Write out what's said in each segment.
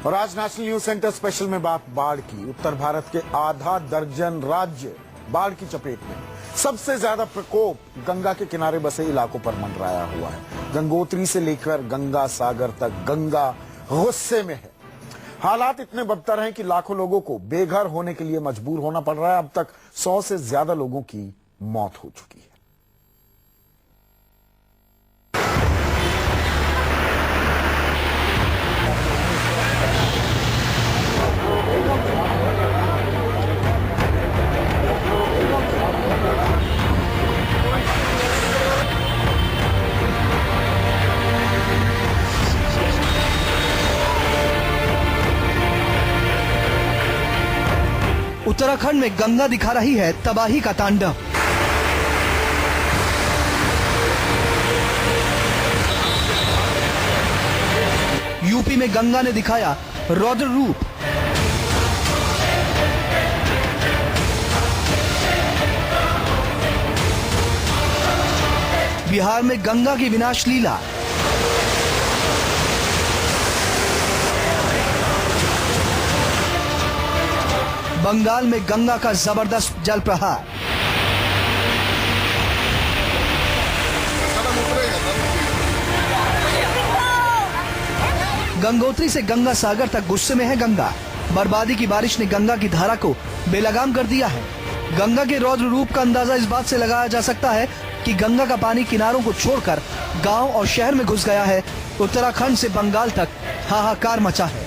और आज national news centre special में बात बाढ़ की। उत्तर भारत के आधा दर्जन राज्य बाढ़ की चपेट में। सबसे ज्यादा प्रकोप गंगा के किनारे बसे इलाकों पर मंडराया हुआ है। गंगोत्री से लेकर गंगा सागर तक गंगा गुस्से में है। हालात इतने बदतर हैं कि लाखों लोगों को बेघर होने के लिए मजबूर होना पड़ रहा है। अब तक 100 से ज्यादा लोगों की मौत हो चुकी है। उत्तराखंड में गंगा दिखा रही है तबाही का तांडव। यूपी में गंगा ने दिखाया रौद्र रूप। बिहार में गंगा की विनाश लीला। बंगाल में गंगा का जबरदस्त जल प्रहार। गंगोत्री से गंगा सागर तक गुस्से में है गंगा। बर्बादी की बारिश ने गंगा की धारा को बेलगाम कर दिया है। गंगा के रौद्र रूप का अंदाजा इस बात से लगाया जा सकता है कि गंगा का पानी किनारों को छोड़कर गांव और शहर में घुस गया है। उत्तराखंड से बंगाल तक हाहाकार मचा है।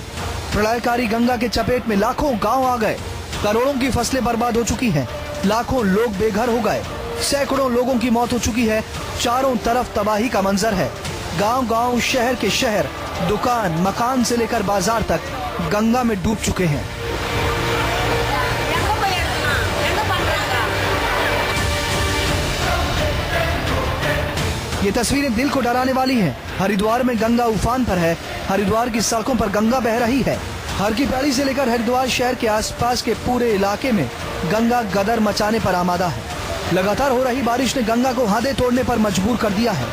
प्रलयकारी गंगा के चपेट में लाखों गांव आ गए। करोड़ों की फसलें बर्बाद हो चुकी हैं। लाखों लोग बेघर हो गए। सैकड़ों लोगों की मौत हो चुकी है। चारों तरफ तबाही का मंजर है। गांव-गांव, शहर के शहर, दुकान, मकान से लेकर बाजार तक गंगा में डूब चुके हैं। ये तस्वीरें दिल को डराने वाली हैं। हरिद्वार में गंगा उफान पर है। हरिद्वार की सड़कों पर गंगा बह रही है। हर की पैड़ी से लेकर हरिद्वार शहर के आसपास के पूरे इलाके में गंगा गदर मचाने पर आमादा है। लगातार हो रही बारिश ने गंगा को हादे तोड़ने पर मजबूर कर दिया है।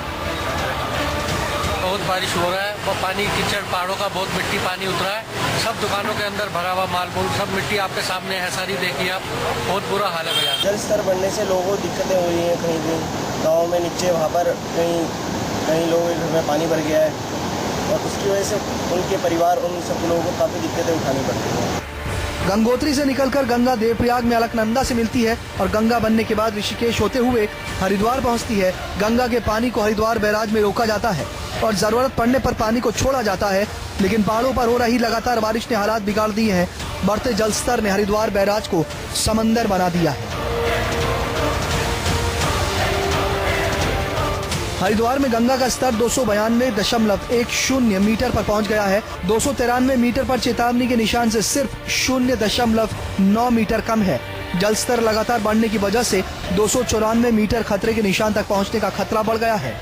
बहुत बारिश हो रहा है और पानी कीचड़, पहाड़ों का बहुत मिट्टी पानी उतरा है। सब दुकानों के अंदर भरा हुआ माल मूल सब मिट्टी आपके सामने है। सारी देखिए आप, बहुत बुरा हाल है भैया। जल स्तर बढ़ने से लोगों को दिक्कतें हुई हैं। कहीं भी गाँव में नीचे वहाँ पर कहीं लोगों के घर में पानी भर गया है और उसकी वजह से उनके परिवार, उन सब लोगों को काफी दिक्कतें उठानी पड़ती हैं। गंगोत्री से निकलकर गंगा देवप्रयाग में अलकनंदा से मिलती है और गंगा बनने के बाद ऋषिकेश होते हुए हरिद्वार पहुंचती है। गंगा के पानी को हरिद्वार बैराज में रोका जाता है और जरूरत पड़ने पर पानी को छोड़ा जाता है। लेकिन पहाड़ों पर हो रही लगातार बारिश ने हालात बिगाड़ दिए हैं। बढ़ते जल स्तर ने हरिद्वार बैराज को समंदर बना दिया है। हरिद्वार में गंगा का स्तर 292.10 मीटर पर पहुंच गया है। 293 मीटर पर चेतावनी के निशान से सिर्फ 0.9 मीटर कम है। जल स्तर लगातार बढ़ने की वजह से 294 मीटर खतरे के निशान तक पहुंचने का खतरा बढ़ गया है।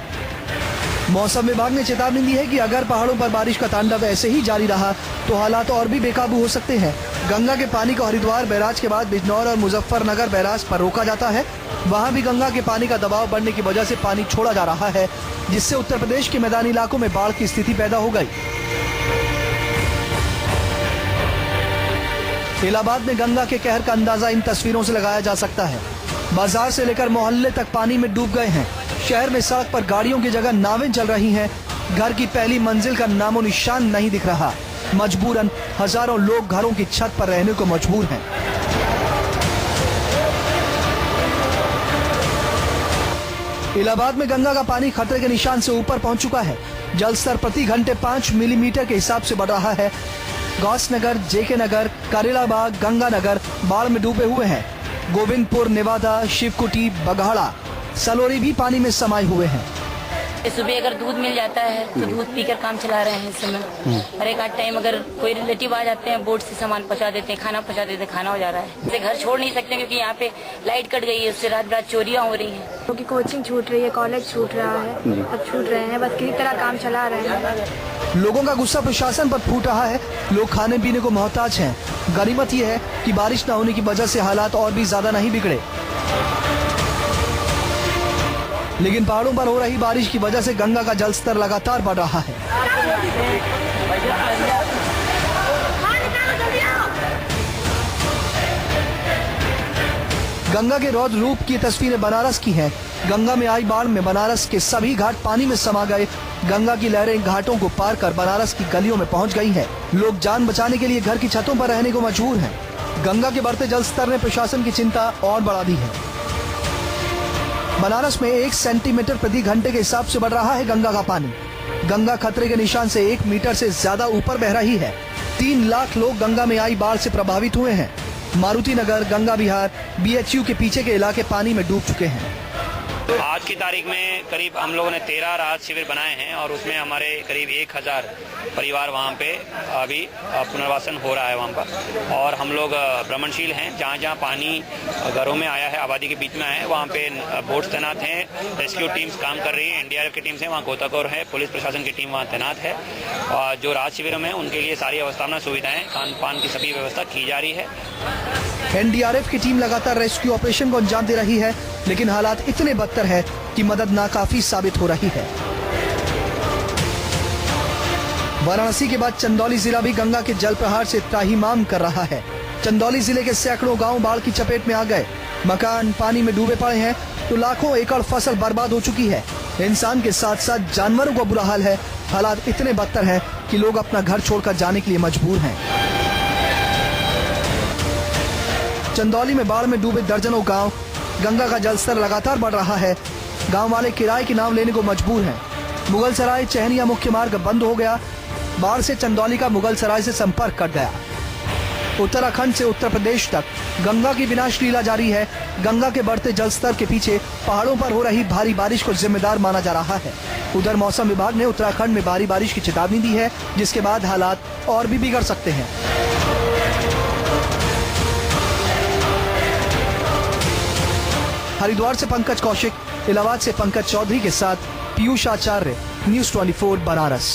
मौसम विभाग ने चेतावनी दी है कि अगर पहाड़ों पर बारिश का तांडव ऐसे ही जारी रहा तो हालात और भी बेकाबू हो सकते हैं। गंगा के पानी को हरिद्वार बैराज के बाद बिजनौर और मुजफ्फरनगर बैराज पर रोका जाता है। वहां भी गंगा के पानी का दबाव बढ़ने की वजह से पानी छोड़ा जा रहा है, जिससे उत्तर प्रदेश के मैदानी इलाकों में बाढ़ की स्थिति पैदा हो गई। इलाहाबाद में गंगा के कहर का अंदाजा इन तस्वीरों से लगाया जा सकता है। बाजार से लेकर मोहल्ले तक पानी में डूब गए हैं। शहर में सड़क पर गाड़ियों की जगह नावें चल रही हैं। घर की पहली मंजिल का नामो निशान नहीं दिख रहा। मजबूरन हजारों लोग घरों की छत पर रहने को मजबूर हैं। इलाहाबाद में गंगा का पानी खतरे के निशान से ऊपर पहुंच चुका है। जल स्तर प्रति घंटे 5 मिलीमीटर के हिसाब से बढ़ रहा है। गौस नगर, जेके नगर, करेलाबाग, गंगानगर बाढ़ में डूबे हुए हैं। गोविंदपुर, नेवादा, शिवकुटी, बघाड़ा, सलोरी भी पानी में समाये हुए हैं। सुबह अगर दूध मिल जाता है तो दूध पीकर काम चला रहे हैं इस समय। और एक आध टाइम अगर कोई रिलेटिव आ जाते हैं, बोट से सामान पहुंचा देते हैं, खाना पहुंचा देते हैं, खाना हो जा रहा है। इसे घर छोड़ नहीं सकते क्योंकि यहाँ पे लाइट कट गई है, उससे रात रात चोरियां हो रही हैं। क्योंकि कोचिंग छूट रही है, कॉलेज छूट रहा है, सब छूट रहे हैं, बस किसी तरह काम चला रहे हैं। लोगों का गुस्सा प्रशासन पर फूट रहा है। लोग खाने पीने को मोहताज हैं। गनीमत यह है कि बारिश न होने की वजह से हालात और भी ज्यादा नहीं बिगड़े। लेकिन पहाड़ों पर हो रही बारिश की वजह से गंगा का जल स्तर लगातार बढ़ रहा है। गंगा के रौद्र रूप की तस्वीरें बनारस की हैं। गंगा में आई बाढ़ में बनारस के सभी घाट पानी में समा गए। गंगा की लहरें घाटों को पार कर बनारस की गलियों में पहुंच गई हैं। लोग जान बचाने के लिए घर की छतों पर रहने को मजबूर हैं। गंगा के बढ़ते जल स्तर ने प्रशासन की चिंता और बढ़ा दी है। बनारस में 1 सेंटीमीटर प्रति घंटे के हिसाब से बढ़ रहा है गंगा का पानी। गंगा खतरे के निशान से 1 मीटर से ज्यादा ऊपर बह रही है। 3 लाख लोग गंगा में आई बाढ़ से प्रभावित हुए हैं। मारुति नगर, गंगा विहार, BHU के पीछे के इलाके पानी में डूब चुके हैं। आज की तारीख में करीब हम लोगों ने 13 राहत शिविर बनाए हैं और उसमें हमारे करीब 1000 परिवार वहाँ पे अभी पुनर्वासन हो रहा है वहाँ पर। और हम लोग भ्रमणशील हैं, जहाँ जहाँ पानी घरों में आया है, आबादी के बीच में आया है, वहाँ पे बोट्स तैनात हैं, रेस्क्यू टीम्स काम कर रही है, NDRF की टीम्स हैं, वहाँ गोताखोर है, पुलिस प्रशासन की टीम वहाँ तैनात है। और जो राहत शिविरों में उनके लिए सारी अवस्थापना सुविधाएं, खान पान की सभी व्यवस्था की जा रही है। NDRF की टीम लगातार रेस्क्यू ऑपरेशन को अंजाम दे रही है, लेकिन हालात इतने बदतर है कि मदद नाकाफी साबित हो रही है। वाराणसी के बाद चंदौली जिला भी गंगा के जल प्रहार से त्राहिमाम कर रहा है। चंदौली जिले के सैकड़ों गांव बाढ़ की चपेट में आ गए। मकान पानी में डूबे पड़े हैं तो लाखों एकड़ फसल बर्बाद हो चुकी है। इंसान के साथ साथ जानवरों का बुरा हाल है। हालात इतने बदतर हैं कि लोग अपना घर छोड़कर जाने के लिए मजबूर हैं। चंदौली में बाढ़ में डूबे दर्जनों गांव। गंगा का जलस्तर लगातार बढ़ रहा है। गांव वाले किराए के नाम लेने को मजबूर हैं। मुगलसराय चहनिया मुख्य मार्ग बंद हो गया। बाढ़ से चंदौली का मुगलसराय से संपर्क कट गया। उत्तराखंड से उत्तर प्रदेश तक गंगा की विनाश लीला जारी है। गंगा के बढ़ते जलस्तर के पीछे पहाड़ों पर हो रही भारी बारिश को जिम्मेदार माना जा रहा है। उधर मौसम विभाग ने उत्तराखंड में भारी बारिश की चेतावनी दी है, जिसके बाद हालात और भी बिगड़ सकते हैं। हरिद्वार से पंकज कौशिक, इलाहाबाद से पंकज चौधरी के साथ पीयूष आचार्य, न्यूज़ 24 बनारस।